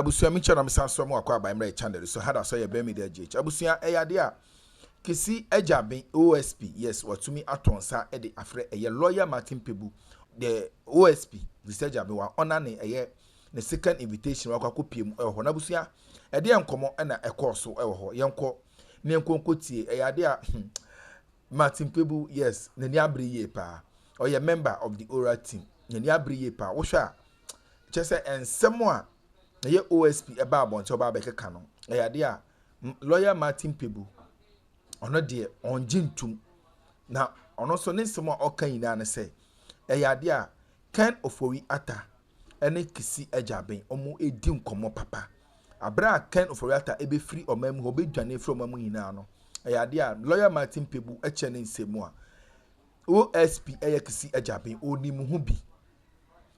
abusia mi chana mi sanso mu akwa ba mre channel so had aso ye be media gh abusia eyade a kisi ejaben OSP yes watumi atonsa e de afre eye lawyer Martin Kpebu the OSP the ejaben wa honor ne eye the second invitation wakwa kopiem e ho na abusia e de enkomo na ekoso e ho yenko ne enkonkotie eyade a Martin Kpebu yes ne ni abriye pa or ye member of the oral team ne ni abriye pa wo hwa chese ensemo a na ye OSP eba abonche oba bekeka no eyade a lawyer Martin Kpebu ono de onjintum na ono so ne nsemo a okan ina ne se eyade a Ken Ofori Atta ene kisi ejaben omo edi nkomo papa abra Ken Ofori Atta ebe free omam ho be dwane free omam ina no eyade a lawyer Martin Kpebu eche ne nsemo a OSP eye kisi ejaben onim hu bi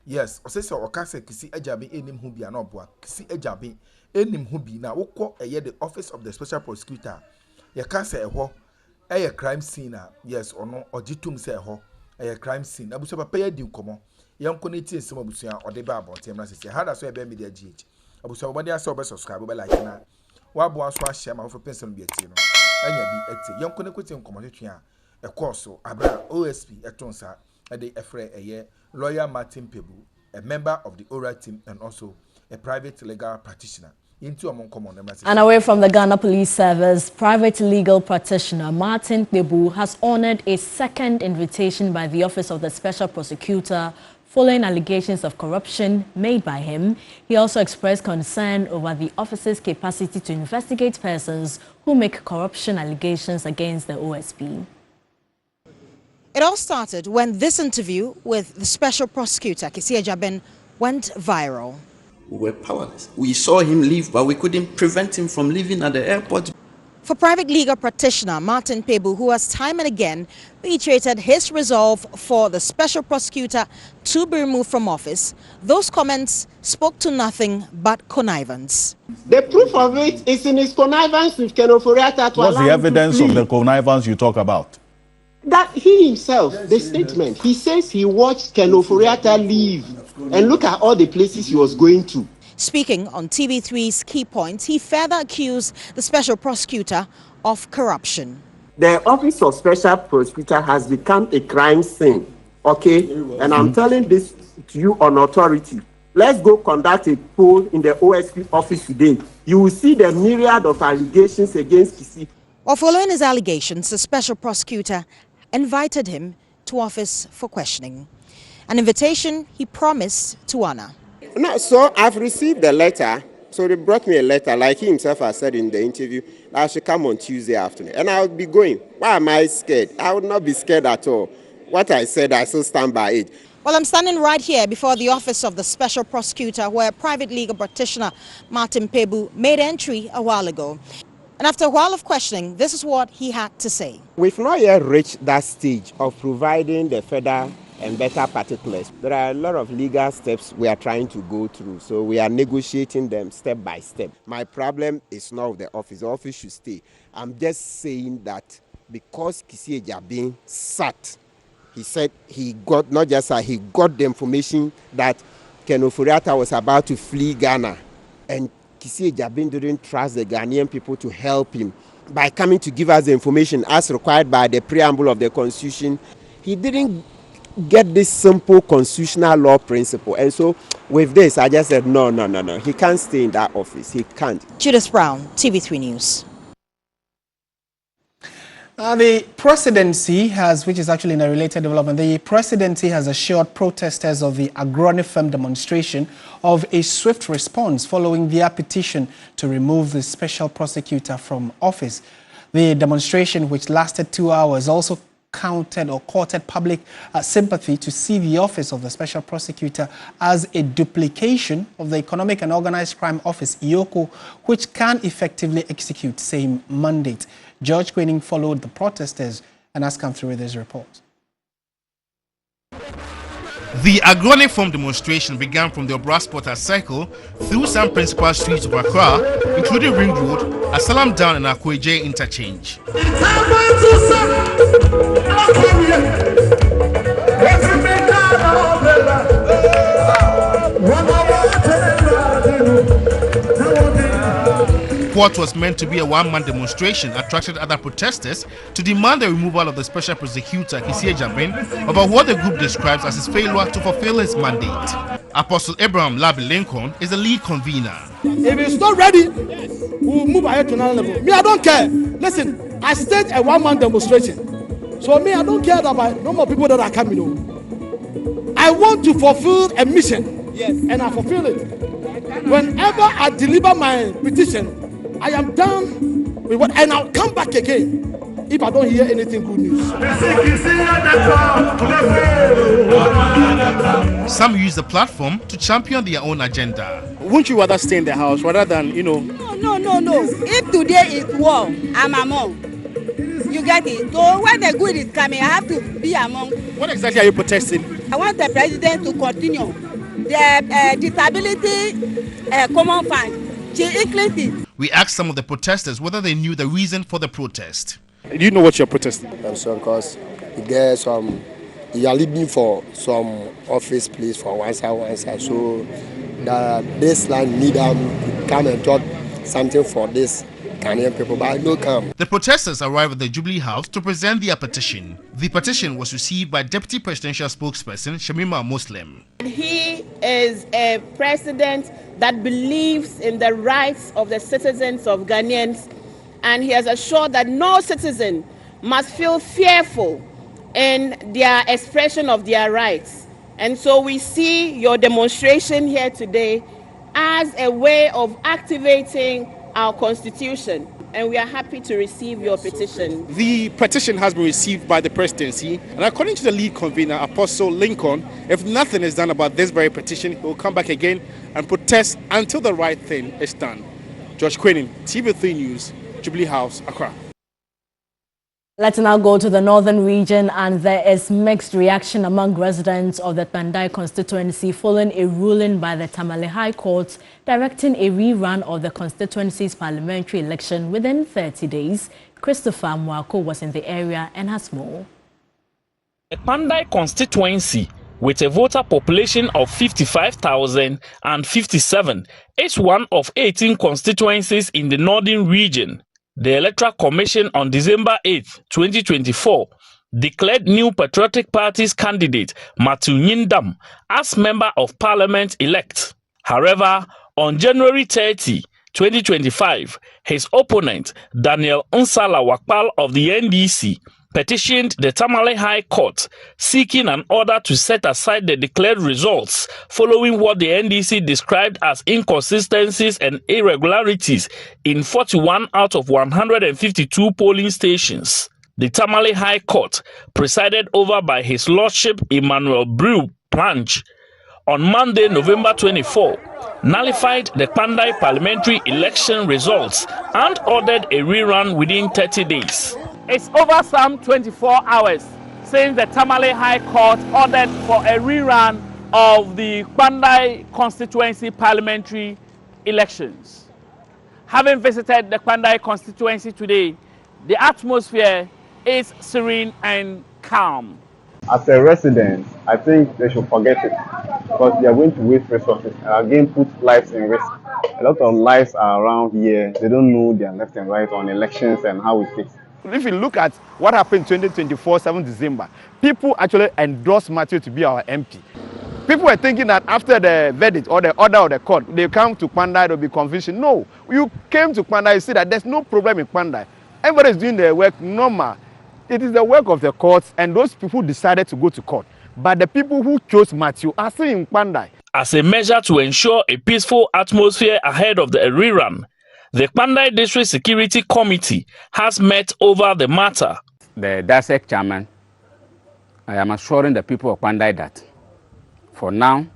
yes osese okase kisi ejaben enim hu bi anoboa kisi ejaben enim hu bi na wokọ eye the office of the special prosecutor ye kase eho eye crime scene yes ono ogitum se eho eye crime scene abuso papa ye di nkomo yenko ne tie nsem abuso ode ba abontem na sese hada so e be media gh abuso obodi ase obe subscribe be like na wa bo aso a share ma for pensem bi atie no anya bi atie yenko ne kwete nkomo twetwe a e course abra OSP etonsa e de efre eye lawyer Martin Kpebu, a member of the oral team and also a private legal practitioner. And away from the Ghana Police Service, private legal practitioner Martin Kpebu has honored a second invitation by the Office of the Special Prosecutor following allegations of corruption made by him. He also expressed concern over the office's capacity to investigate persons who make corruption allegations against the OSP. It all started when this interview with the special prosecutor, Kisi Ejaben, went viral. We were powerless. We saw him leave, but we couldn't prevent him from leaving at the airport. For private legal practitioner Martin Kpebu, who has time and again reiterated his resolve for the special prosecutor to be removed from office, those comments spoke to nothing but connivance. The proof of it is in his connivance with Ofori Atta. What's the evidence of the connivance you talk about? That he himself, the statement, he says he watched Ofori Atta leave and look at all the places he was going to. Speaking on TV3's Key Points, he further accused the special prosecutor of corruption. The office of special prosecutor has become a crime scene, okay? And I'm telling this to you on authority. Let's go conduct a poll in the OSP office today. You will see the myriad of allegations against Kisi. Or following his allegations, the special prosecutor invited him to office for questioning. An invitation he promised to honor. No, so I've received the letter. So they brought me a letter, like he himself has said in the interview, I should come on Tuesday afternoon. And I would be going. Why am I scared? I would not be scared at all. What I said, I still stand by it. Well, I'm standing right here before the office of the special prosecutor, where private legal practitioner Martin Kpebu made entry a while ago. And after a while of questioning, this is what he had to say. We've not yet reached that stage of providing the further and better particulars. There are a lot of legal steps we are trying to go through, so we are negotiating them step by step. My problem is not with the office. The office should stay. I'm just saying that because Kisi Ejaben sat, he said he got, not just that, he got the information that Ken Ofori Atta was about to flee Ghana, and Kisi Ejaben didn't trust the Ghanaian people to help him by coming to give us the information as required by the preamble of the Constitution. He didn't get this simple constitutional law principle. And so with this, I just said, no. He can't stay in that office. He can't. Judith Brown, TV3 News. The presidency has, which is actually in a related development, the presidency has assured protesters of the Akroma demonstration of a swift response following their petition to remove the special prosecutor from office. The demonstration, which lasted 2 hours, also courted public sympathy to see the office of the special prosecutor as a duplication of the Economic and Organized Crime Office, EOCO, which can effectively execute same mandate. George Queening followed the protesters and has come through with his report. The Akroma demonstration began from the Obra Sporters Circle through some principal streets of Accra, including Ring Road, Asalam Down and Akweje Interchange. what was meant to be a one-man demonstration attracted other protesters to demand the removal of the special prosecutor Kisi Ejabin about what the group describes as his failure to fulfill his mandate. Apostle Abraham Labi Lincoln is the lead convener. If it's not ready, we'll move ahead to another level. Me, I don't care. Listen, I staged a one-man demonstration. So me, I don't care about no more people that are coming over. I want to fulfill a mission. Yes. And I fulfill it. Whenever I deliver my petition, I am done with what, and I'll come back again if I don't hear anything good news. Some use the platform to champion their own agenda. Won't you rather stay in the house rather than, No. If today is war, I'm among. You get it? So when the good is coming, I have to be among. What exactly are you protesting? I want the president to continue. The disability common fund, she increased it. We asked some of the protesters whether they knew the reason for the protest. Do you know what you're protesting? So because there's you are leaving for some office place for one side. So this land need to come and talk something for this Ghanaian people, but I don't come. The protesters arrived at the Jubilee House to present their petition. The petition was received by Deputy Presidential Spokesperson Shamima Muslim. He is a president that believes in the rights of the citizens of Ghanaians, and he has assured that no citizen must feel fearful in their expression of their rights. And so we see your demonstration here today as a way of activating our constitution, and we are happy to receive your petition. The petition has been received by the presidency, and according to the lead convener, Apostle Lincoln, if nothing is done about this very petition, he will come back again and protest until the right thing is done. George Quinning, TV3 News, Jubilee House, Accra. Let's now go to the northern region, and there is mixed reaction among residents of the Pandai constituency following a ruling by the Tamale High Court directing a rerun of the constituency's parliamentary election within 30 days. Christopher Mwako was in the area and has more. The Pandai constituency, with a voter population of 55,057, is one of 18 constituencies in the northern region. The Electoral Commission on December 8, 2024, declared New Patriotic Party's candidate Matu Nyindam as Member of Parliament-elect. However, on January 30, 2025, his opponent, Daniel Nsala Wakpal of the NDC, petitioned the Tamale High Court seeking an order to set aside the declared results following what the NDC described as inconsistencies and irregularities in 41 out of 152 polling stations. The Tamale High Court, presided over by His Lordship Emmanuel Brew Planch, on Monday, November 24, nullified the Pandai parliamentary election results and ordered a rerun within 30 days. It's over some 24 hours since the Tamale High Court ordered for a rerun of the Pandai constituency parliamentary elections. Having visited the Pandai constituency today, the atmosphere is serene and calm. As a resident, I think they should forget it because they are going to waste resources and again put lives in risk. A lot of lives are around here. They don't know their left and right on elections and how it fits. If you look at what happened 2024, 7 December, people actually endorsed Matthew to be our MP. People were thinking that after the verdict or the order of the court, they come to Pandai, there will be conviction. No, you came to Pandai, you see that there's no problem in Pandai. Everybody is doing their work normal. It is the work of the courts, and those people decided to go to court. But the people who chose Matthew are still in Pandai. As a measure to ensure a peaceful atmosphere ahead of the rerun, the Pandai District Security Committee has met over the matter. The DASEC chairman, I am assuring the people of Pandai that for now,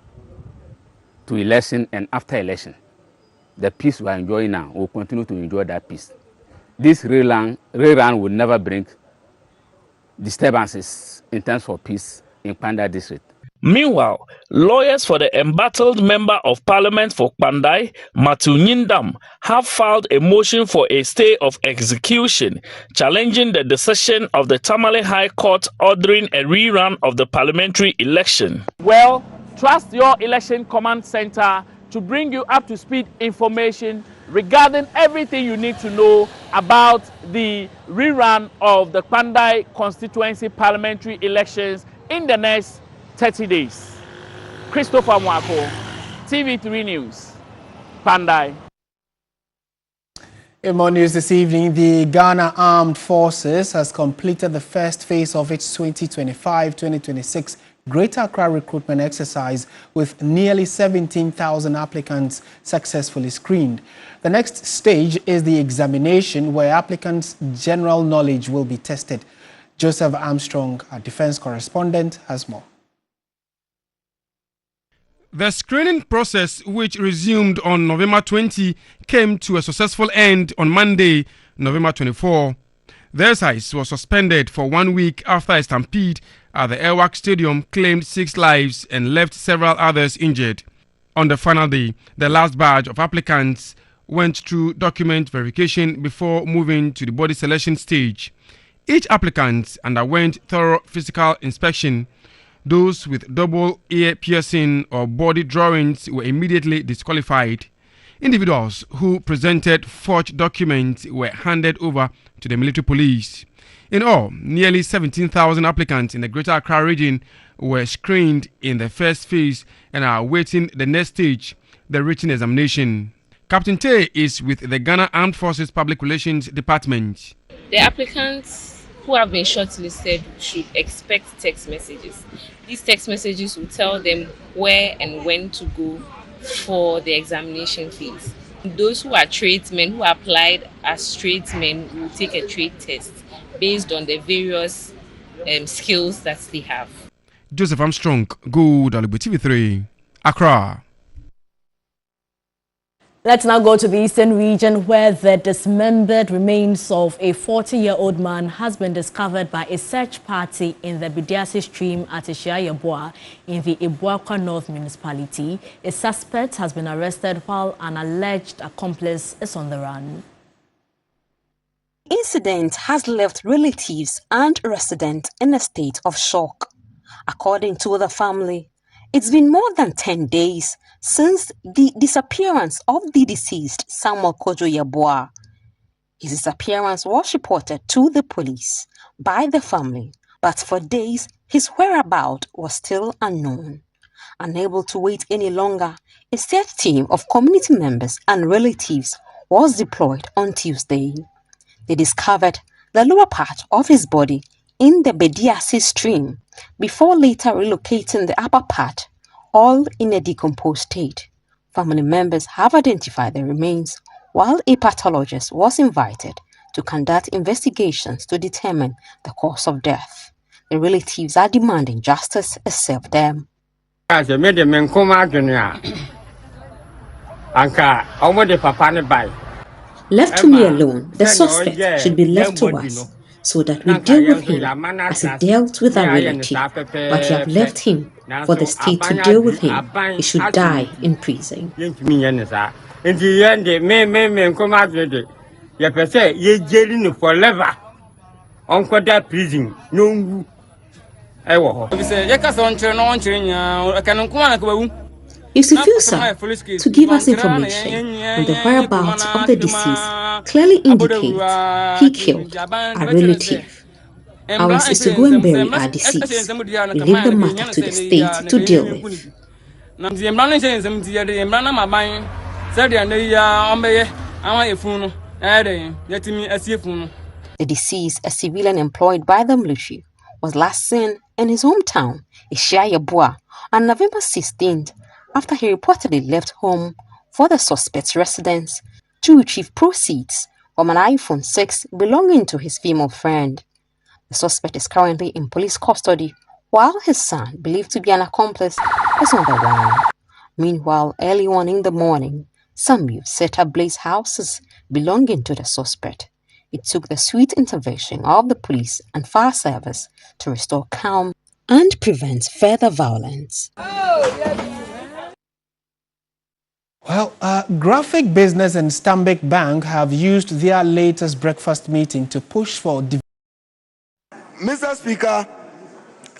to election and after election, the peace we are enjoying now, we will continue to enjoy that peace. This rerun will never bring disturbances in terms of peace in Pandai District. Meanwhile, lawyers for the embattled Member of Parliament for Pandai, Matu Nyindam, have filed a motion for a stay of execution, challenging the decision of the Tamale High Court ordering a rerun of the parliamentary election. Well, trust your election command center to bring you up to speed information regarding everything you need to know about the rerun of the Pandai constituency parliamentary elections in the next 30 days. Christopher Mwako, TV3 News, Pandai. In more news this evening, the Ghana Armed Forces has completed the first phase of its 2025-2026 Greater Accra recruitment exercise with nearly 17,000 applicants successfully screened. The next stage is the examination where applicants' general knowledge will be tested. Joseph Armstrong, our defense correspondent, has more. The screening process, which resumed on November 20, came to a successful end on Monday, November 24. The exercise was suspended for 1 week after a stampede at the Airwork Stadium claimed 6 lives and left several others injured. On the final day, the last batch of applicants went through document verification before moving to the body selection stage. Each applicant underwent thorough physical inspection. Those with double ear piercing or body drawings were immediately disqualified. Individuals who presented forged documents were handed over to the military police. In all, nearly 17,000 applicants in the Greater Accra region were screened in the first phase and are awaiting the next stage, the written examination. Captain Tay is with the Ghana Armed Forces Public Relations Department. The applicants who have been shortlisted should expect text messages. These text messages will tell them where and when to go for the examination phase. Those who are tradesmen who applied as tradesmen will take a trade test based on the various skills that they have. Joseph Armstrong, Good Alibu TV3, Accra. Let's now go to the eastern region where the dismembered remains of a 40-year-old man has been discovered by a search party in the Bidiasi stream at Ibua in the Ibua North municipality. A suspect has been arrested while an alleged accomplice is on the run. Incident has left relatives and residents in a state of shock. According to the family, it's been more than 10 days since the disappearance of the deceased Samuel Kojo Yeboah. His disappearance was reported to the police by the family, but for days his whereabouts was still unknown. Unable to wait any longer, a search team of community members and relatives was deployed on Tuesday. They discovered the lower part of his body in the Bidiasi stream before later relocating the upper part, all in a decomposed state. Family members have identified the remains, while a pathologist was invited to conduct investigations to determine the cause of death. The relatives are demanding justice is served them. Left to me alone, the suspect should be left to us, so that we deal with him as he dealt with our relative. But we have left him for the state to deal with him. He should die in prison. The If you feel so, to give us information on the whereabouts of the deceased clearly indicates he killed a relative. Ours is to go and bury our deceased. We leave the matter to the state to deal with. The deceased, a civilian employed by the military, was last seen in his hometown, Ibua, on November 16th, after he reportedly left home for the suspect's residence to retrieve proceeds from an iPhone 6 belonging to his female friend. The suspect is currently in police custody, while his son, believed to be an accomplice, is on the run. Meanwhile, early on in the morning, some youth set ablaze houses belonging to the suspect. It took the swift intervention of the police and fire service to restore calm and prevent further violence. Well, Graphic Business and Stanbic Bank have used their latest breakfast meeting to push for... Mr. Speaker,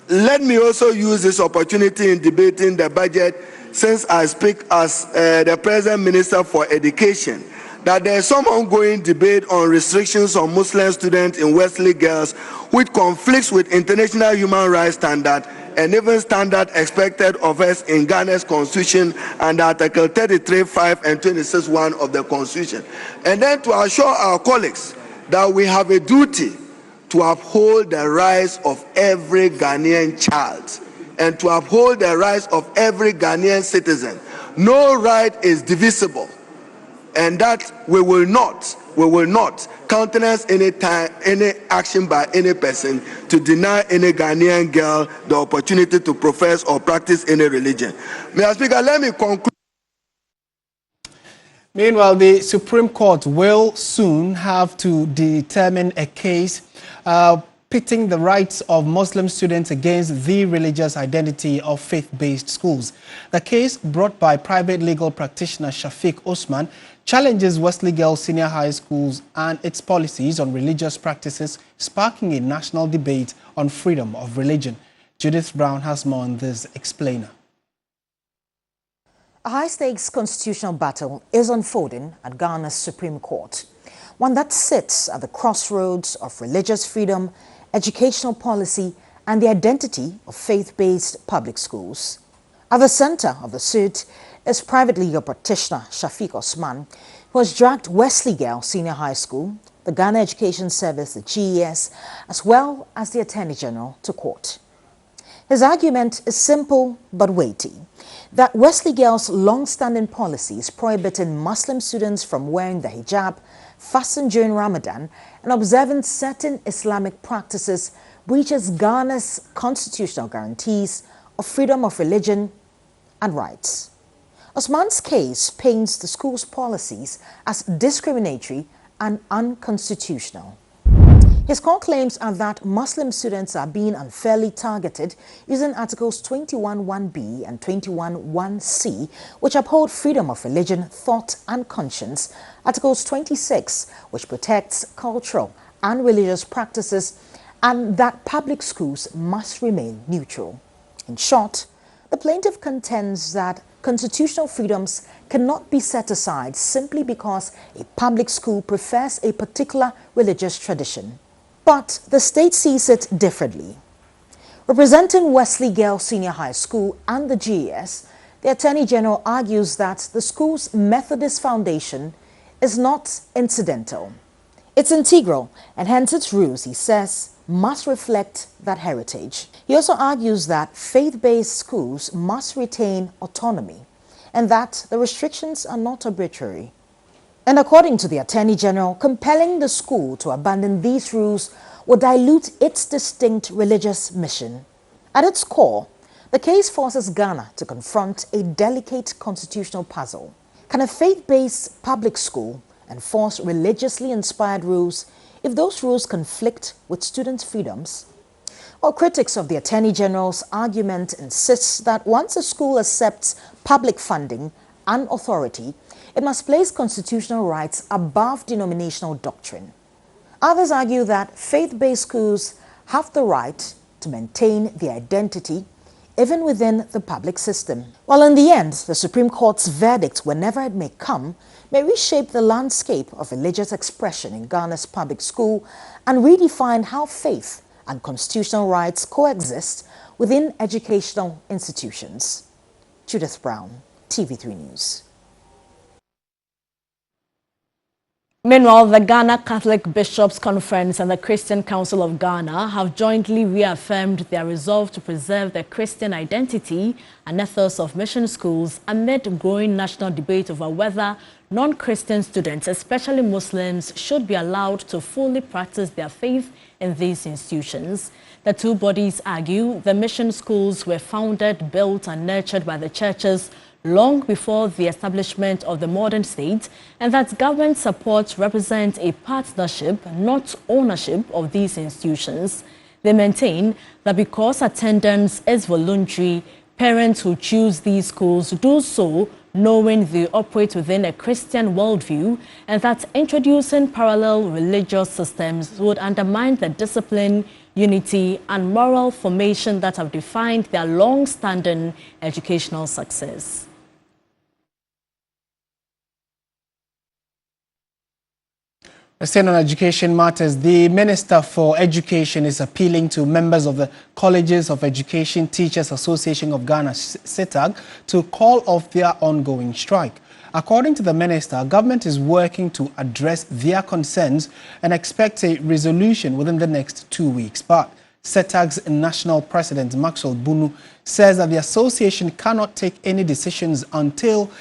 let me also use this opportunity in debating the budget since I speak as the present Minister for Education. that there is some ongoing debate on restrictions on Muslim students in Wesley Girls, which conflicts with international human rights standards and even standard expected of us in Ghana's constitution under Article 33(5) and 26(1) of the constitution. And then to assure our colleagues that we have a duty to uphold the rights of every Ghanaian child and to uphold the rights of every Ghanaian citizen. No right is divisible, and that we will not countenance any action by any person to deny any Ghanaian girl the opportunity to profess or practice any religion. Mr. Speaker, let me conclude. Meanwhile, the Supreme Court will soon have to determine a case pitting the rights of Muslim students against the religious identity of faith-based schools. The case, brought by private legal practitioner Shafiq Osman, challenges Wesley Girls Senior High Schools and its policies on religious practices, sparking a national debate on freedom of religion. Judith Brown has more on this explainer. A high-stakes constitutional battle is unfolding at Ghana's Supreme Court, one that sits at the crossroads of religious freedom, educational policy, and the identity of faith-based public schools. At the center of the suit is private legal practitioner Shafiq Osman, who has dragged Wesley Girls Senior High School, the Ghana Education Service, the GES, as well as the Attorney General to court. His argument is simple but weighty, that Wesley Girls' long-standing policies prohibiting Muslim students from wearing the hijab, fasting during Ramadan, and observing certain Islamic practices breaches Ghana's constitutional guarantees of freedom of religion and rights. Osman's case paints the school's policies as discriminatory and unconstitutional. His core claims are that Muslim students are being unfairly targeted using Articles 21(1)(b) and 21(1)(c), which uphold freedom of religion, thought and conscience, Articles 26, which protects cultural and religious practices, and that public schools must remain neutral. In short, the plaintiff contends that constitutional freedoms cannot be set aside simply because a public school prefers a particular religious tradition. But the state sees it differently. Representing Wesley Girls Senior High School and the GES, the Attorney General argues that the school's Methodist foundation is not incidental. It's integral, and hence its rules, he says, must reflect that heritage. He also argues that faith-based schools must retain autonomy and that the restrictions are not arbitrary. And according to the Attorney General, compelling the school to abandon these rules would dilute its distinct religious mission. At its core, the case forces Ghana to confront a delicate constitutional puzzle. Can a faith-based public school enforce religiously inspired rules if those rules conflict with students' freedoms? Well, critics of the Attorney General's argument insist that once a school accepts public funding and authority, it must place constitutional rights above denominational doctrine. Others argue that faith-based schools have the right to maintain their identity even within the public system. While in the end, the Supreme Court's verdict, whenever it may come, may reshape the landscape of religious expression in Ghana's public school and redefine how faith and constitutional rights coexist within educational institutions. Judith Brown, TV3 News. Meanwhile, the Ghana Catholic Bishops' Conference and the Christian Council of Ghana have jointly reaffirmed their resolve to preserve the Christian identity and ethos of mission schools amid growing national debate over whether non-Christian students, especially Muslims, should be allowed to fully practice their faith in these institutions. The two bodies argue the mission schools were founded, built and nurtured by the churches long before the establishment of the modern state, and that government support represents a partnership, not ownership of these institutions. They maintain that because attendance is voluntary, parents who choose these schools do so knowing they operate within a Christian worldview, and that introducing parallel religious systems would undermine the discipline, unity and moral formation that have defined their long-standing educational success. Staying on education matters, the Minister for Education is appealing to members of the Colleges of Education Teachers Association of Ghana, StRïkes, to call off their ongoing strike. According to the minister, government is working to address their concerns and expects a resolution within the next 2 weeks. But StRïkes National President Maxwell Bunu says that the association cannot take any decisions until